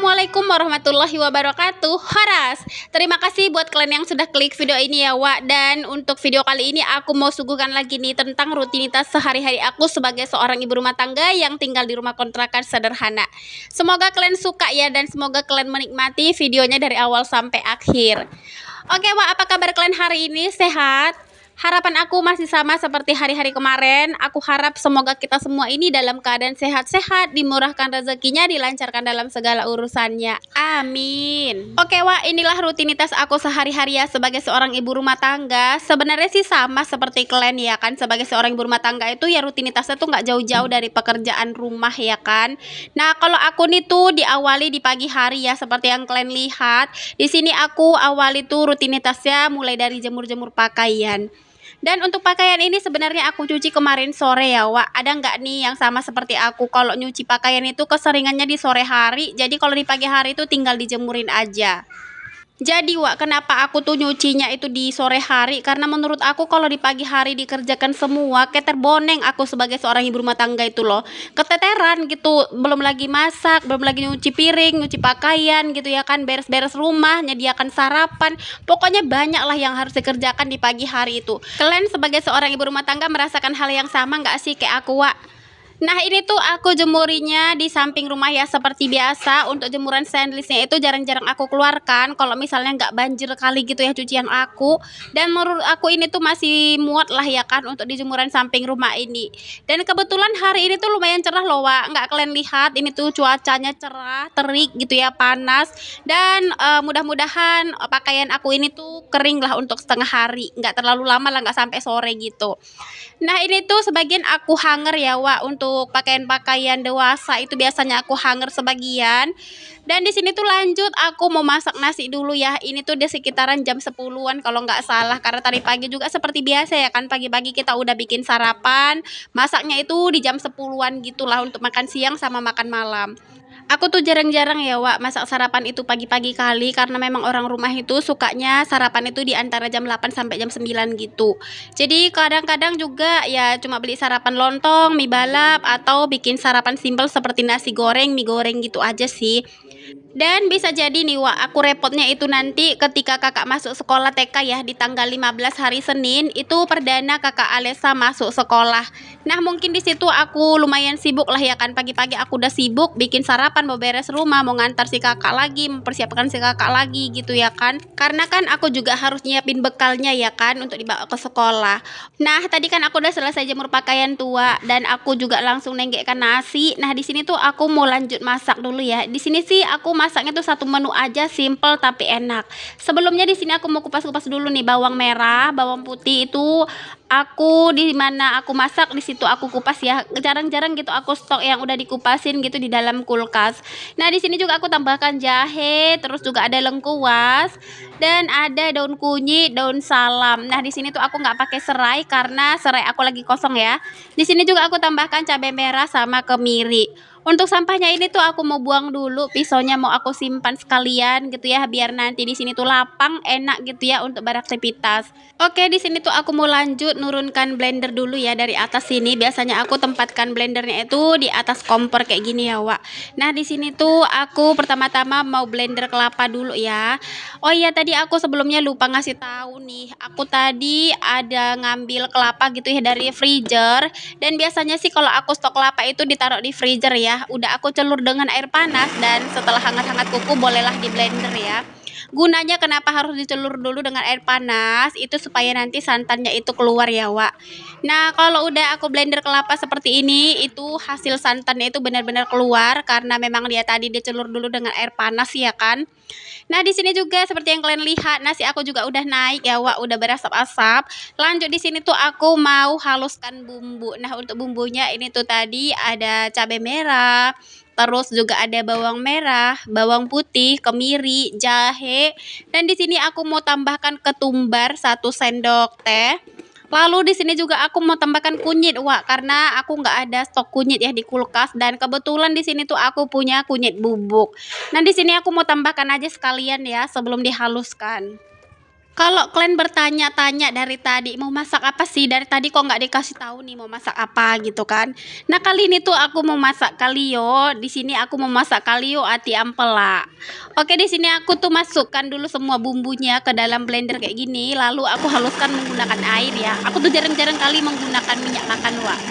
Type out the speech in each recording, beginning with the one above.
Assalamualaikum warahmatullahi wabarakatuh. Haras, terima kasih buat kalian yang sudah klik video ini ya Wak. Dan untuk video kali ini aku mau suguhkan lagi nih tentang rutinitas sehari-hari aku sebagai seorang ibu rumah tangga yang tinggal di rumah kontrakan sederhana. Semoga kalian suka ya, dan semoga kalian menikmati videonya dari awal sampai akhir. Oke Wak, apa kabar kalian hari ini? Sehat? Harapan aku masih sama seperti hari-hari kemarin. Aku harap semoga kita semua ini dalam keadaan sehat-sehat, dimurahkan rezekinya, dilancarkan dalam segala urusannya. Amin. Oke Wak, inilah rutinitas aku sehari-hari ya sebagai seorang ibu rumah tangga. Sebenarnya sih sama seperti kalian ya kan. Sebagai seorang ibu rumah tangga itu ya rutinitasnya tuh nggak jauh-jauh dari pekerjaan rumah ya kan. Nah kalau aku nih tuh diawali di pagi hari ya seperti yang kalian lihat. Di sini aku awali tuh rutinitasnya mulai dari jemur-jemur pakaian. Dan untuk pakaian ini sebenarnya aku cuci kemarin sore ya Wak. Ada nggak nih yang sama seperti aku? Kalau nyuci pakaian itu keseringannya di sore hari. Jadi kalau di pagi hari itu tinggal dijemurin aja. Jadi Wak, kenapa aku tuh nyucinya itu di sore hari? Karena menurut aku kalau di pagi hari dikerjakan semua, keterboneng aku sebagai seorang ibu rumah tangga itu loh. Keteteran gitu, belum lagi masak, belum lagi nyuci piring, nyuci pakaian gitu ya kan, beres-beres rumah, nyediakan sarapan. Pokoknya banyak lah yang harus dikerjakan di pagi hari itu. Kalian sebagai seorang ibu rumah tangga merasakan hal yang sama nggak sih kayak aku Wak? Nah ini tuh aku jemurinya di samping rumah ya seperti biasa. Untuk jemuran stainlessnya itu jarang-jarang aku keluarkan kalau misalnya nggak banjir kali gitu ya cucian aku. Dan menurut aku ini tuh masih muat lah ya kan untuk di jemuran samping rumah ini. Dan kebetulan hari ini tuh lumayan cerah loh Wak. Nggak kalian lihat ini tuh cuacanya cerah, terik gitu ya, panas. Dan mudah-mudahan pakaian aku ini tuh kering lah untuk setengah hari. Nggak terlalu lama lah, nggak sampai sore gitu. Nah ini tuh sebagian aku hanger ya Wak. Untuk pakaian-pakaian dewasa itu biasanya aku hanger sebagian. Dan di sini tuh lanjut aku mau masak nasi dulu ya. Ini tuh di sekitaran jam 10-an kalau nggak salah. Karena tadi pagi juga seperti biasa ya kan, pagi-pagi kita udah bikin sarapan. Masaknya itu di jam 10-an gitulah untuk makan siang sama makan malam. Aku tuh jarang-jarang ya Wak masak sarapan itu pagi-pagi kali, karena memang orang rumah itu sukanya sarapan itu di antara jam 8 sampai jam 9 gitu. Jadi kadang-kadang juga ya cuma beli sarapan lontong, mie balap, atau bikin sarapan simpel seperti nasi goreng, mie goreng gitu aja sih. Dan bisa jadi nih Wak, aku repotnya itu nanti ketika kakak masuk sekolah TK ya di tanggal 15 hari Senin, itu perdana kakak Alesa masuk sekolah. Nah mungkin di situ aku lumayan sibuk lah ya kan, pagi-pagi aku udah sibuk bikin sarapan, mau beres rumah, mau ngantar si kakak lagi, mempersiapkan si kakak lagi gitu ya kan. Karena kan aku juga harus nyiapin bekalnya ya kan untuk dibawa ke sekolah. Nah tadi kan aku udah selesai jemur pakaian tua dan aku juga langsung nenggekkan nasi. Nah di sini tuh aku mau lanjut masak dulu ya. Di sini sih aku masaknya tuh satu menu aja, simple tapi enak. Sebelumnya di sini aku mau kupas-kupas dulu nih bawang merah, bawang putih itu aku di mana aku masak di situ aku kupas ya. Jarang-jarang gitu aku stok yang udah dikupasin gitu di dalam kulkas. Nah di sini juga aku tambahkan jahe, terus juga ada lengkuas dan ada daun kunyit, daun salam. Nah di sini tuh aku nggak pakai serai karena serai aku lagi kosong ya. Di sini juga aku tambahkan cabai merah sama kemiri. Untuk sampahnya ini tuh aku mau buang dulu, pisaunya mau aku simpan sekalian gitu ya, biar nanti di sini tuh lapang, enak gitu ya untuk beraktivitas. Oke, di sini tuh aku mau lanjut nurunkan blender dulu ya dari atas sini. Biasanya aku tempatkan blendernya itu di atas kompor kayak gini ya, Wak. Nah, di sini tuh aku pertama-tama mau blender kelapa dulu ya. Oh iya, tadi aku sebelumnya lupa ngasih tahu nih. Aku tadi ada ngambil kelapa gitu ya dari freezer. Dan biasanya sih kalau aku stok kelapa itu ditaruh di freezer ya. Udah aku celur dengan air panas dan setelah hangat-hangat kuku bolehlah di blender ya. Gunanya kenapa harus dicelur dulu dengan air panas? Itu supaya nanti santannya itu keluar ya, Wak. Nah, kalau udah aku blender kelapa seperti ini, itu hasil santannya itu benar-benar keluar karena memang dia tadi dicelur dulu dengan air panas ya kan. Nah, di sini juga seperti yang kalian lihat, nasi aku juga udah naik ya, Wak, udah berasap-asap. Lanjut di sini tuh aku mau haluskan bumbu. Nah, untuk bumbunya ini tuh tadi ada cabai merah, terus juga ada bawang merah, bawang putih, kemiri, jahe, dan di sini aku mau tambahkan ketumbar 1 sendok teh. Lalu di sini juga aku mau tambahkan kunyit, Wak, karena aku nggak ada stok kunyit ya di kulkas dan kebetulan di sini tuh aku punya kunyit bubuk. Nah, di sini aku mau tambahkan aja sekalian ya sebelum dihaluskan. Kalau kalian bertanya-tanya dari tadi mau masak apa sih? Dari tadi kok nggak dikasih tahu nih mau masak apa gitu kan? Nah kali ini tuh aku mau masak kalio. Di sini aku mau masak kalio ati ampela. Oke di sini aku tuh masukkan dulu semua bumbunya ke dalam blender kayak gini. Lalu aku haluskan menggunakan air ya. Aku tuh jarang-jarang kali menggunakan minyak makan wak.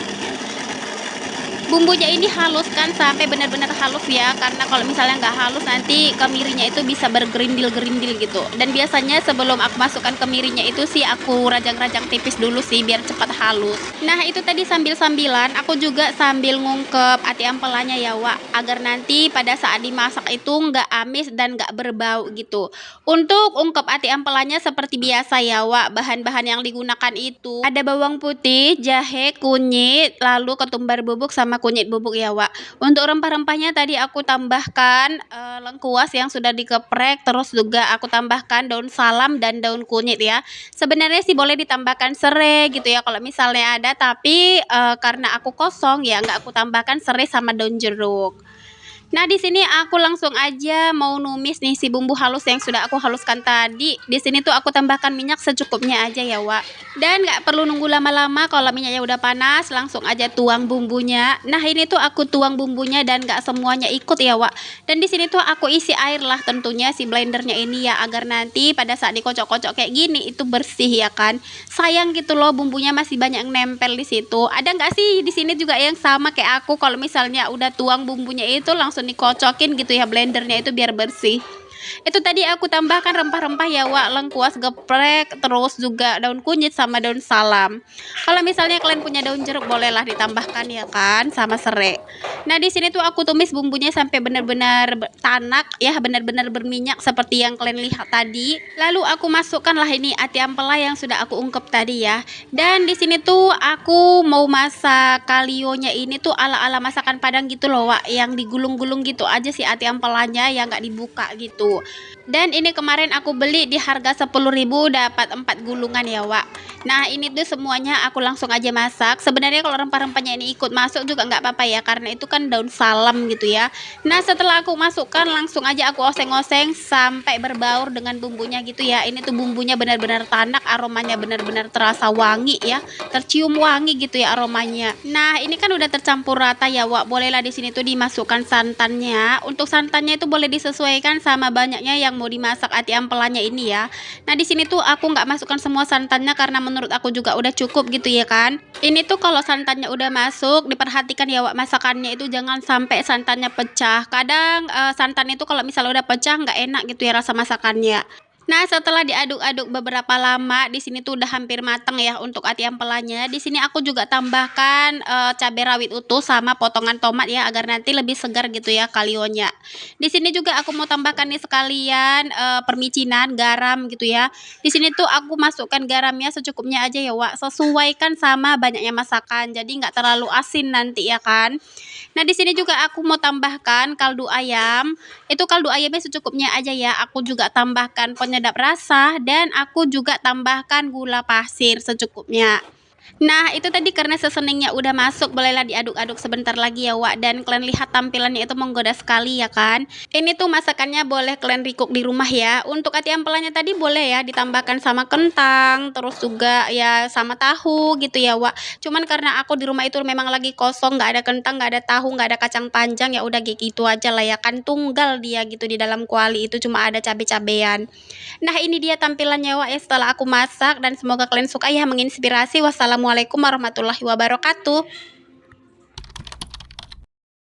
Bumbunya ini haluskan sampai benar-benar halus ya, karena kalau misalnya nggak halus nanti kemirinya itu bisa bergerindil-gerindil gitu. Dan biasanya sebelum aku masukkan kemirinya itu sih aku rajang-rajang tipis dulu sih biar cepat halus. Nah itu tadi sambil-sambilan aku juga sambil ngungkep ati ampelanya ya Wak, agar nanti pada saat dimasak itu nggak amis dan nggak berbau gitu. Untuk ungkep ati ampelanya seperti biasa ya Wak, bahan-bahan yang digunakan itu ada bawang putih, jahe, kunyit, lalu ketumbar bubuk sama kunyit bubuk ya Wak. Untuk rempah-rempahnya tadi aku tambahkan lengkuas yang sudah dikeprek, terus juga aku tambahkan daun salam dan daun kunyit ya. Sebenarnya sih boleh ditambahkan serai gitu ya kalau misalnya ada, tapi karena aku kosong ya nggak aku tambahkan serai sama daun jeruk. Nah, di sini aku langsung aja mau numis nih si bumbu halus yang sudah aku haluskan tadi. Di sini tuh aku tambahkan minyak secukupnya aja ya, Wak. Dan nggak perlu nunggu lama-lama, kalau minyaknya udah panas, langsung aja tuang bumbunya. Nah, ini tuh aku tuang bumbunya dan nggak semuanya ikut ya, Wak. Dan di sini tuh aku isi air lah tentunya si blendernya ini ya, agar nanti pada saat dikocok-kocok kayak gini itu bersih ya kan. Sayang gitu loh bumbunya masih banyak yang nempel di situ. Ada nggak sih di sini juga yang sama kayak aku kalau misalnya udah tuang bumbunya itu langsung dikocokin gitu ya blendernya itu biar bersih. Itu tadi aku tambahkan rempah-rempah ya Wak, lengkuas geprek, terus juga daun kunyit sama daun salam. Kalau misalnya kalian punya daun jeruk bolehlah ditambahkan ya kan sama serai. Nah, di sini tuh aku tumis bumbunya sampai benar-benar tanak ya, benar-benar berminyak seperti yang kalian lihat tadi. Lalu aku masukkanlah ini ati ampela yang sudah aku ungkep tadi ya. Dan di sini tuh aku mau masak kalionya ini tuh ala-ala masakan Padang gitu loh Wak, yang digulung-gulung gitu aja sih ati ampelanya yang nggak dibuka gitu. Dan ini kemarin aku beli di harga 10.000 dapat 4 gulungan ya Wak. Nah ini tuh semuanya aku langsung aja masak. Sebenarnya kalau rempah-rempahnya ini ikut masuk juga nggak apa-apa ya, karena itu kan daun salam gitu ya. Nah setelah aku masukkan langsung aja aku oseng-oseng sampai berbaur dengan bumbunya gitu ya. Ini tuh bumbunya benar-benar tanak, aromanya benar-benar terasa wangi ya, tercium wangi gitu ya aromanya. Nah ini kan udah tercampur rata ya Wak. Bolehlah di sini tuh dimasukkan santannya. Untuk santannya itu boleh disesuaikan sama banyaknya yang mau dimasak ati ampelanya ini ya. Nah di sini tuh aku nggak masukkan semua santannya karena menurut aku juga udah cukup gitu ya kan. Ini tuh kalau santannya udah masuk diperhatikan ya Wak, masakannya itu jangan sampai santannya pecah. Kadang santan itu kalau misalnya udah pecah nggak enak gitu ya rasa masakannya. Nah, setelah diaduk-aduk beberapa lama, di sini tuh udah hampir matang ya untuk ati ampelanya. Di sini aku juga tambahkan cabai rawit utuh sama potongan tomat ya agar nanti lebih segar gitu ya kalionya. Di sini juga aku mau tambahkan nih sekalian permicinan, garam gitu ya. Di sini tuh aku masukkan garamnya secukupnya aja ya, Wak. Sesuaikan sama banyaknya masakan. Jadi nggak terlalu asin nanti ya kan. Nah, di sini juga aku mau tambahkan kaldu ayam. Itu kaldu ayamnya secukupnya aja ya. Aku juga tambahkan penyedap rasa dan aku juga tambahkan gula pasir secukupnya. Nah, itu tadi karena seasoningnya udah masuk, bolehlah diaduk-aduk sebentar lagi ya, Wak. Dan kalian lihat tampilannya itu menggoda sekali ya kan. Ini tuh masakannya boleh kalian recook di rumah ya. Untuk ati ampelanya tadi boleh ya ditambahkan sama kentang, terus juga ya sama tahu gitu ya, Wak. Cuman karena aku di rumah itu memang lagi kosong, nggak ada kentang, nggak ada tahu, nggak ada kacang panjang, ya udah gitu aja lah ya kan. Tunggal dia gitu di dalam kuali itu cuma ada cabai-cabean. Nah, ini dia tampilannya Wak ya setelah aku masak dan semoga kalian suka ya, menginspirasi. Wassalamualaikum warahmatullahi wabarakatuh.